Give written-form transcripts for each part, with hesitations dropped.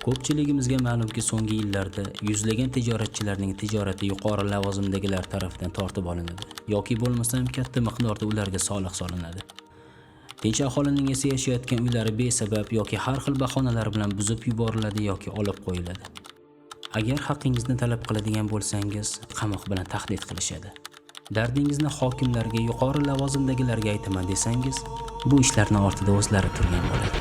Ko'pchiligimizga ma'lumki, so'nggi yillarda yuzlagan tijoratchilarning tijorati yuqori lavozimdagilar tomonidan tortib olinadi yoki bo'lmasam katta miqdorda ularga soliq solinadi. Tinch aholining esa yashayotgan uylari besabab yoki har xil bahonalar bilan buzib yuboriladi yoki olib qo'yiladi. Agar haqqingizni talab qiladigan bo'lsangiz, qamoq bilan tahdid qilishadi. Dardingizni hokimlarga, yuqori lavozimdagilarga aytaman desangiz, bu ishlarning ortida o'zlari turgan bo'ladi.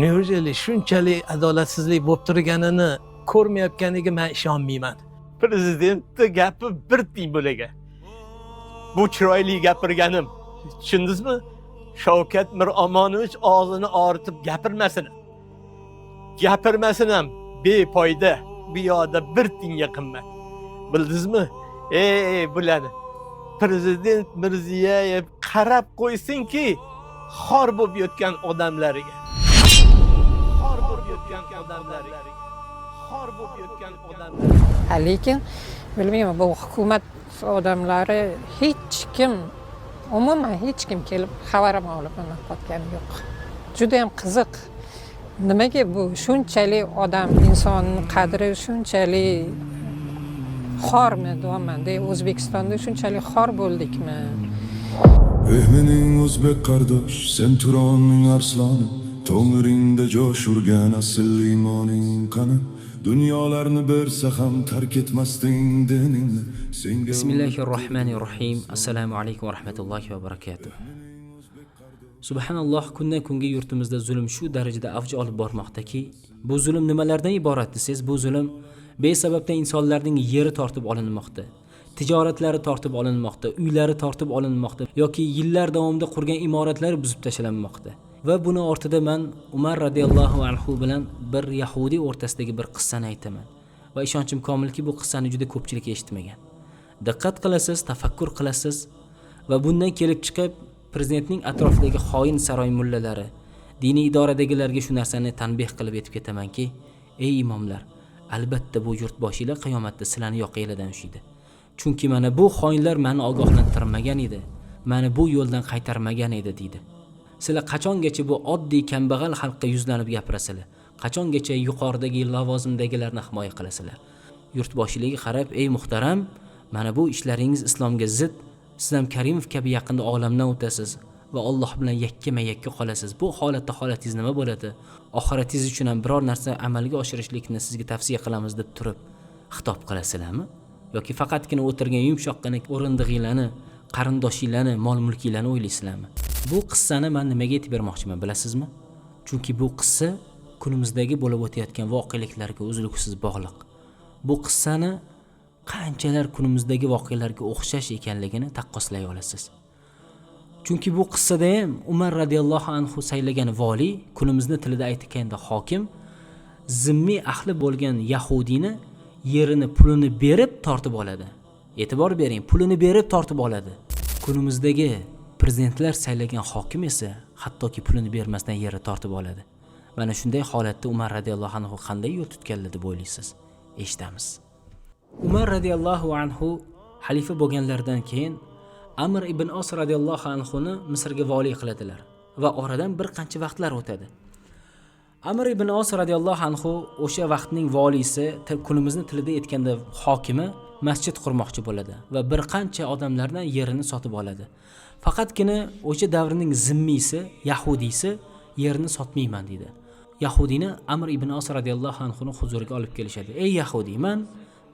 Neujeli shunchalik adolatsizlik bo'lib turganini ko'rmayotganiga men ishonmayman. Prezidentning gapi bir tiyin bo'laga. Bu chiroyli gapirganim. Tushundingizmi? Shavkat Miromonovich og'zini og'ritib gapirmasin ham befoyda. Bu yoqda bir tiyinga qimmat. Bildingizmi? Bularni Prezident Mirziyoyev qarab qo'ysinki, xor bo'lib yotgan odamlariga. Lekin bilmayman, bu hukumat odamlari umuman hech kim kelib xabarim olib qotgani yo'q. Juda ham qiziq. Nimaga bu shunchalik odam insonning qadri shunchalik xormi deyapman-da, O'zbekistonda shunchalik xor bo'ldikmi? Mening o'zbek qardosh, sen Turonning arsloni, to'ng'ringda josh urgan asl imoning qani, dunyolarni bersa ham tark etmasding diningni senga. Bismillahirrohmanirrohim. Assalomu alaykum va rahmatullohi va barakatuh. Subhanalloh, kundan kunga yurtimizda zulm shu darajada avj olib bormoqdaki, bu zulm nimalardan iborat desiz? Bu zulm besababdan insonlarning yeri tortib olinmoqda, tijoratlari tortib olinmoqda, uylari tortib olinmoqda yoki yillar davomida qurgan imoratlari buzib tashlanmoqda. Va buni ortida men Umar radhiyallohu anhu bilan bir yahudi o'rtasidagi bir qissani aytaman. Va ishonchim komilki, bu qissani juda ko'pchilik eshitmagan. Diqqat qilasiz, tafakkur qilasiz va bundan kelib chiqib prezidentning atrofidagi xoin saroy mullalari, diniy idoradagilarga shu narsani tanbeh qilib aytib ketamanki, ey imomlar, albatta bu yurtboshilar qiyomatda sizlarni yoqanglardan ushlaydi. Chunki mana bu xoinlar meni ogohlantirmagan edi, meni bu yo'ldan qaytarmagan edi deydi. Sizlar qachongacha bu oddiy kambag'al xalqqa yuzlanib gapirasizlar? Qachongacha yuqoridagi lavozimdagilarni himoya qilasizlar? Yurtboshiligiga qarab, ey muhtaram, mana bu ishlaringiz islomga zid. Siz ham Karimov kabi yaqinda olamdan o'tasiz va Alloh bilan yakkama-yakka qolasiz. Bu holatingiz nima bo'ladi? Oxiratingiz uchun ham biror narsa amalga oshirishlikni sizga tavsiya qilamiz deb turib xitob qilasizlarmi? Yoki faqatgina o'tirgan yumshoqqina o'rindig'inglarni, qarindoshinglarni, mol-mulkinglarni o'ylaysizlarmi? Bu qissani men nimaga aytib bermoqchiman bilasizmi? Chunki bu qissa kunimizdagi bo'lib o'tayotgan voqealarga uzluksiz bog'liq. Bu qissani qanchalar kunimizdagi voqealarga o'xshash ekanligini taqqoslay olasiz. Chunki bu qissada ham Umar radhiyallohu anhu saylagan vali, kunimizning tilida aytganda hokim, zimmiy ahli bo'lgan yahudini yerini, pulini berib tortib oladi. E'tibor bering, pulini berib tortib oladi. Kunimizdagi prezidentlar saylagan hokim esa hattoki pulini bermasdan yerini tortib oladi. Mana shunday holatda Umar radhiyallohu anhu qanday yo'l tutganlar deb o'ylaysiz? Eshitamiz. Umar radhiyallohu anhu xalifa bo'lganlaridan keyin Amr ibn Os radhiyallohu anhu ni Misrga vali qiladilar va oradan bir qancha vaqtlar o'tadi. Amr ibn Os radhiyallohu anhu o'sha vaqtning valisi, kunimizning tilida aytganda hokimi, masjid qurmoqchi bo'ladi va bir qancha odamlardan yerini sotib oladi. Faqatgina o'sha davrning zimmisi, yahudiysi yerini sotmayman dedi. Yahudini Amr ibn Os radhiyallohu anhu ni huzuriga olib kelishadi. Ey yahudiy, men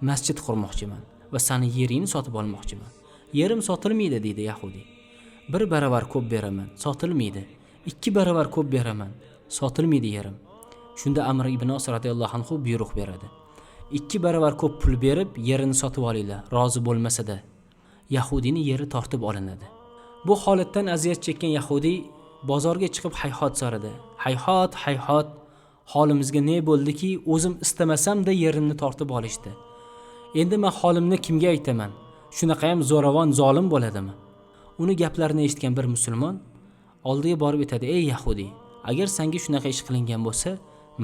masjid qurmoqchiman va seni yeringni sotib olmoqchiman. Yerim sotilmaydi deydi yahudiy. 1 baravar ko'p beraman, sotilmaydi. 2 baravar ko'p beraman, sotilmaydi yerim. Shunda Amr ibn Os radhiyallohu anhu buyruq beradi. 2 baravar ko'p pul berib yerini sotib olinglar, rozi bo'lmasa-da yahudiyning yeri tortib olinadi. Bu holatdan aziyat chekkan yahudiy bozorga chiqib hayhot so'radi. Hayhot, hayhot, holimizga ne bo'ldiki, o'zim istamasam-da yerimni tortib olishdi. Endi men holimni kimga aytaman? Shunaqa ham zo'ravon, zolim bo'ladimi? Uni gaplarini eshitgan bir musulmon oldiga borib aytadi: "Ey yahudiy, agar senga shunaqa ish qilingan bo'lsa,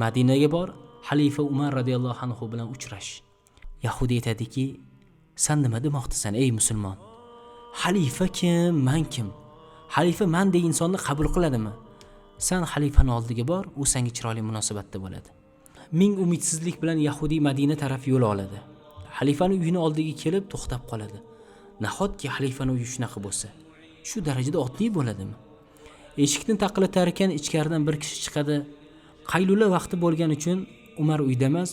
Madinaga bor, xalifa Umar radhiyallohu anhu bilan uchrash." Yahudiy aytadiki, "Sen nima demoqdasan ey musulmon? Xalifa kim, men kim? Xalifa mendek insonni qabul qiladimi? Sen xalifani oldiga bor, u senga chiroyli munosabatda bo'ladi." Ming umidsizlik bilan Yahudiy Madina taraf yo'l oladi. Xalifani uyini oldiga kelib to'xtab qoladi. Nahotki xalifani uyi shunaqa bo'lsa, shu darajada oddiy bo'ladimi? Eshikni taqillatar ekan, ichkaridan bir kishi chiqadi. Qaylula vaqti bo'lgani uchun Umar uyda emas,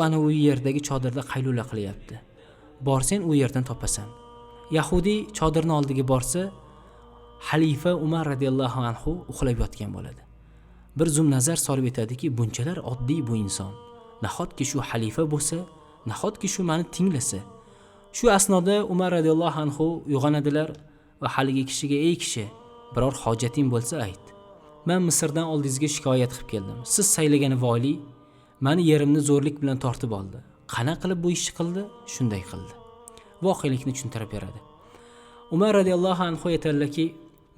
ana u yerdagi chodirda qaylula qilyapti. Borsen u yerdan topasan. Yahudiy chodirning oldiga borsa, xalifa Umar radhiyallohu anhu uxlab yotgan bo'ladi. Bir zum nazar solib aytadiki, bunchalar oddiy bu inson. Nahotki shu xalifa bo'lsa, nahotki shu meni tinglasa. Shu asnoda Umar radhiyallohu anhu uyg'onadilar va haligi kishiga, "Ey kishi, biror hojating bo'lsa ayt. Men Misrdan oldingizga shikoyat qilib keldim. Siz saylagan vali meni yerimni zo'rlik bilan tortib oldi. Qana qilib bu ishni qildi? Shunday qildi." Voqelikni tushuntirib beradi. Umar radhiyallohu anhu aytadilarki,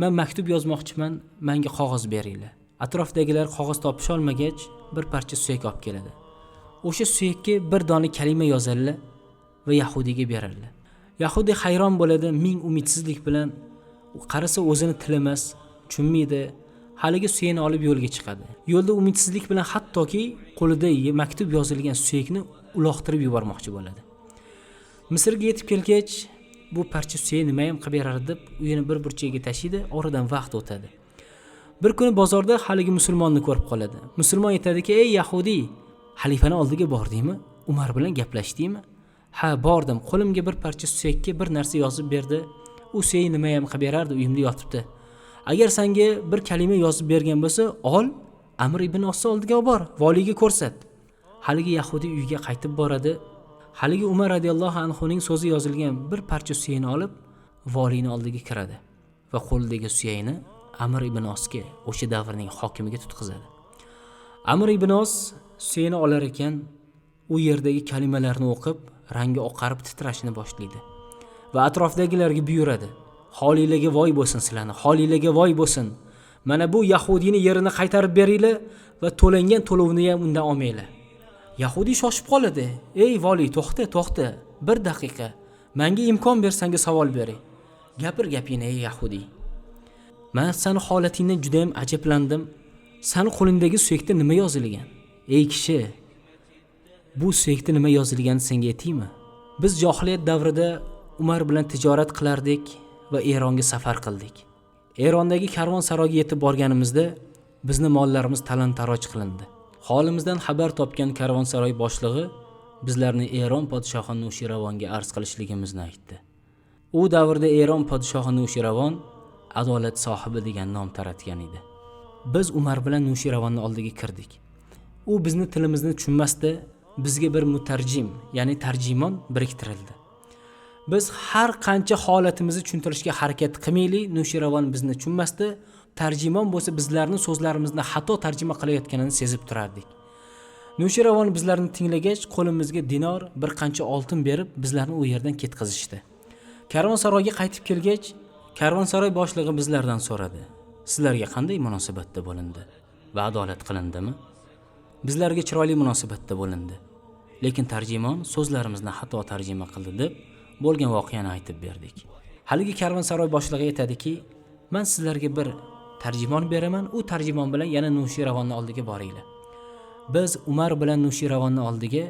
"Men maktub yozmoqchiman, menga qog'oz beringlar." Atrofdagilar qog'oz topisha olmagach, bir parcha suyak olib keladi. O'sha suyakka bir dona kalima yozadilar va Yahudiyga beradilar. Yahudiy hayron bo'ladi, ming umidsizlik bilan qarasa o'zini tilamas, tushunmaydi. Haligi suyakni olib yo'lga chiqadi. Yo'lda umidsizlik bilan hattoki qo'lida maktub yozilgan suyakni uloqtirib yubormoqchi bo'ladi. Misrga yetib kelgach, bu parcha suyak nima ham qilib beradi deb uyini bir burchagiga tashiydi. Oradan vaqt o'tadi. Bir kuni bozorda haligi musulmonni ko'rib qoladi. Musulmon aytadiki, "Ey Yahudiy, xalifani oldiga bordingmi? Umar bilan gaplashdingmi?" "Ha, bordim. Qo'limga bir parcha suyakka bir narsa yozib berdi. U suyak nima ham qilib berardi, uyimda yotibdi. Agar senga bir kalima yozib bergan bo'lsa, ol, Amr ibn Osni oldiga bor, valiga ko'rsat." Haligi Yahudiy uyga qaytib boradi. Haligi Umar radhiyallohu anhuning so'zi yozilgan bir parcha suyakni olib, valining oldiga kiradi va qo'lidagi suyakni Amr ibn Osga, o'sha davrning hokimiga tutqizadi. Amr ibn Os suyakni olar ekan, u yerdagi kalimalarni o'qib, rangi oqarib titrashni boshlaydi va atrofdagilarga buyuradi: "Holiylarga voy bo'lsin sizlarni, holiylarga voy bo'lsin. Mana bu Yahudiyning yerini qaytarib beringlar va to'langan to'lovni ham undan olmanglar." Yahudiy shoshib qoladi. "Ey vali, to'xta, bir daqiqa. Menga imkon bersanga savol beray. Gapir gapingni ey Yahudiy. Men seni holatingdan juda ham ajablandim. Seni qo'lingdagi suyakda nima yozilgan? Ey kishi, bu suyakda nima yozilganini senga aytaymi? Biz johiliyat davrida Umar bilan tijorat qilardik va Eronga safar qildik. Erondagi karvonsaroyga yetib borganimizda bizni mollarimiz talon-taroj qilindi. Holimizdan xabar topgan karvonsaroy boshlig'i bizlarni Eron podshohi Nushiravonga arz qilishligimizni aytdi. U davrda Eron podshohi Nushiravon adolat sohibi degan nom taratgan edi. Biz Umar bilan Nushiravonning oldiga kirdik. U bizni tilimizni tushunmasdi, bizga bir mutarjim, ya'ni tarjimon biriktirildi. Biz har qancha holatimizni tushuntirishga harakat qilmaylik, Nushiravon bizni tushunmasdi. Tarjimon bo'lsa bizlarning so'zlarimizni xato tarjima qilayotganini sezib turardik. Nushiravon bizlarni tinglagach, qo'limizga dinor, bir qancha oltin berib, bizlarni u yerdan ketkazishdi. Karvonsaroyga qaytib kelgach, karvonsaroy boshlig'i bizlardan so'radi: "Sizlarga qanday munosabatda bo'lindi va adolat qilindimi?" Bizlarga chiroyli munosabatda bo'lindi. Lekin tarjimon so'zlarimizni xato tarjima qildi deb bo'lgan voqeani aytib berdik. Haligi karvonsaroy boshlig'i aytadiki, "Men sizlarga bir tarjimon beraman, u tarjimon bilan yana Nushiravonning oldiga boringlar." Biz Umar bilan Nushiravonning oldiga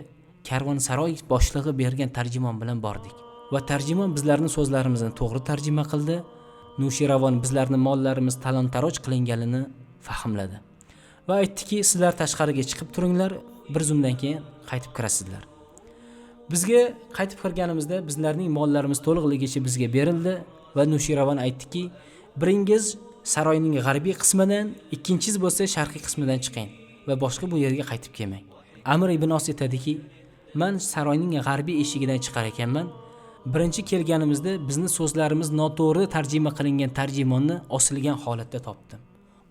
karvonsaroy boshlig'i bergan tarjimon bilan bordik va tarjimon bizlarning so'zlarimizni to'g'ri tarjima qildi. Nushiravon bizlarning mollarimiz talon-taroj qilinganini fahmladi va aytdiki, "Sizlar tashqariga chiqib turinglar, bir zumdan keyin qaytib kirasizlar." Bizga qaytib kirganimizda bizlarning mollarimiz to'liqligicha bizga berildi va Nushiravon aytdiki, "Biringiz saroyning g'arbiy qismidan, ikkinchiz bo'lsa sharqiy qismidan chiqing va boshqa bu yerga qaytib kelmang." Amr ibn Os aytadiki, "Men saroyning g'arbiy eshigidan chiqar ekanman. Birinchi kelganimizda bizni so'zlarimiz noto'g'ri tarjima qilingan tarjimonni osilgan holatda topdim.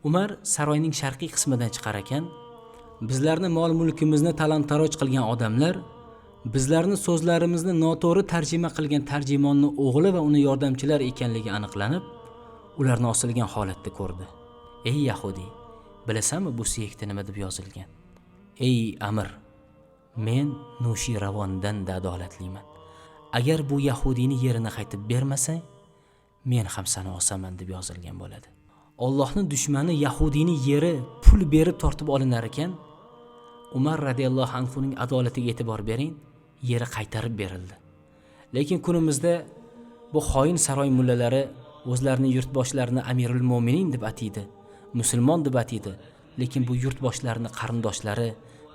Umar saroyning sharqiy qismidan chiqar ekan, bizlarni mol-mulkimizni talon-taroj qilgan odamlar bizlarni so'zlarimizni noto'g'ri tarjima qilgan tarjimonni o'g'li va uni yordamchilar ekanligi aniqlanib, ularni osilgan holatda ko'rdi. Ey Yahudiy, bilasanmi bu suyakda nima deb yozilgan? Ey Amr, men Nushiravondan da adolatliman. Agar bu yahudiyni yerini qaytib bermasang, men ham seni osaman deb yozilgan bo'ladi. Allohning dushmani yahudiyni yeri pul berib tortib olinar ekan, Umar radhiyallohu anhuning adolatiga e'tibor bering, yeri qaytarib berildi. Lekin kunimizda bu xoin saroy mullalari o'zlarining yurtboshlarini Amirul Mo'minin deb ataydi, musulmon deb ataydi. Lekin bu yurtboshlarining qarindoshlari,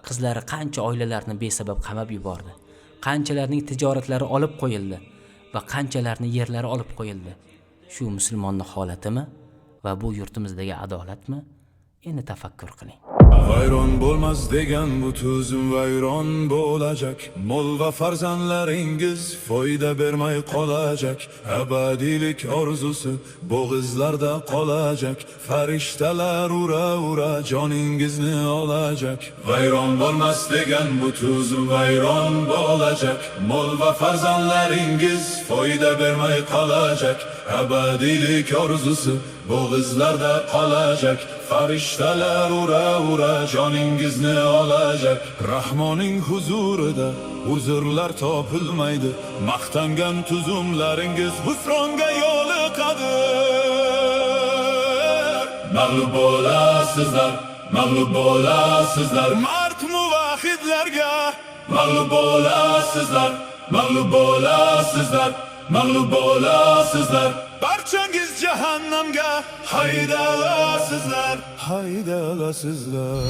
qizlari qancha oilalarni besabab qamab yubordi. Qanchalarning tijoratlari olib qo'yildi va qanchalarning yerlari olib qo'yildi. Shu musulmonning holatimi va bu yurtimizdagi adolatmi? Endi tafakkur qiling. Vayron bo'lmas degan bu tuzum vayron bo'lajak. Mol va farzandlaringiz foyda bermay qolajak. Abadiylik orzusi bo'g'izlarda qolajak. Farishtalar ura joningizni olajak. Vayron bo'lmas degan bu tuzum vayron bo'lajak. Mol va farzandlaringiz foyda bermay qolajak. Abadiylik orzusi bo'g'izlarda qolajak. Farishtalar ura joningizni olajak. Rahmoning huzurida huzurlar topilmaydi. Maqtangan tuzumlaringiz husronga yo'liqadi. Mag'lub bo'lasizlar, mag'lub bo'lasizlar. Mard muvahhidlarga mag'lub bo'lasizlar, mag'lub bo'lasizlar, mag'lub bo'lasizlar. Barchangiz jahannamga haydalasizlar, haydalasizlar.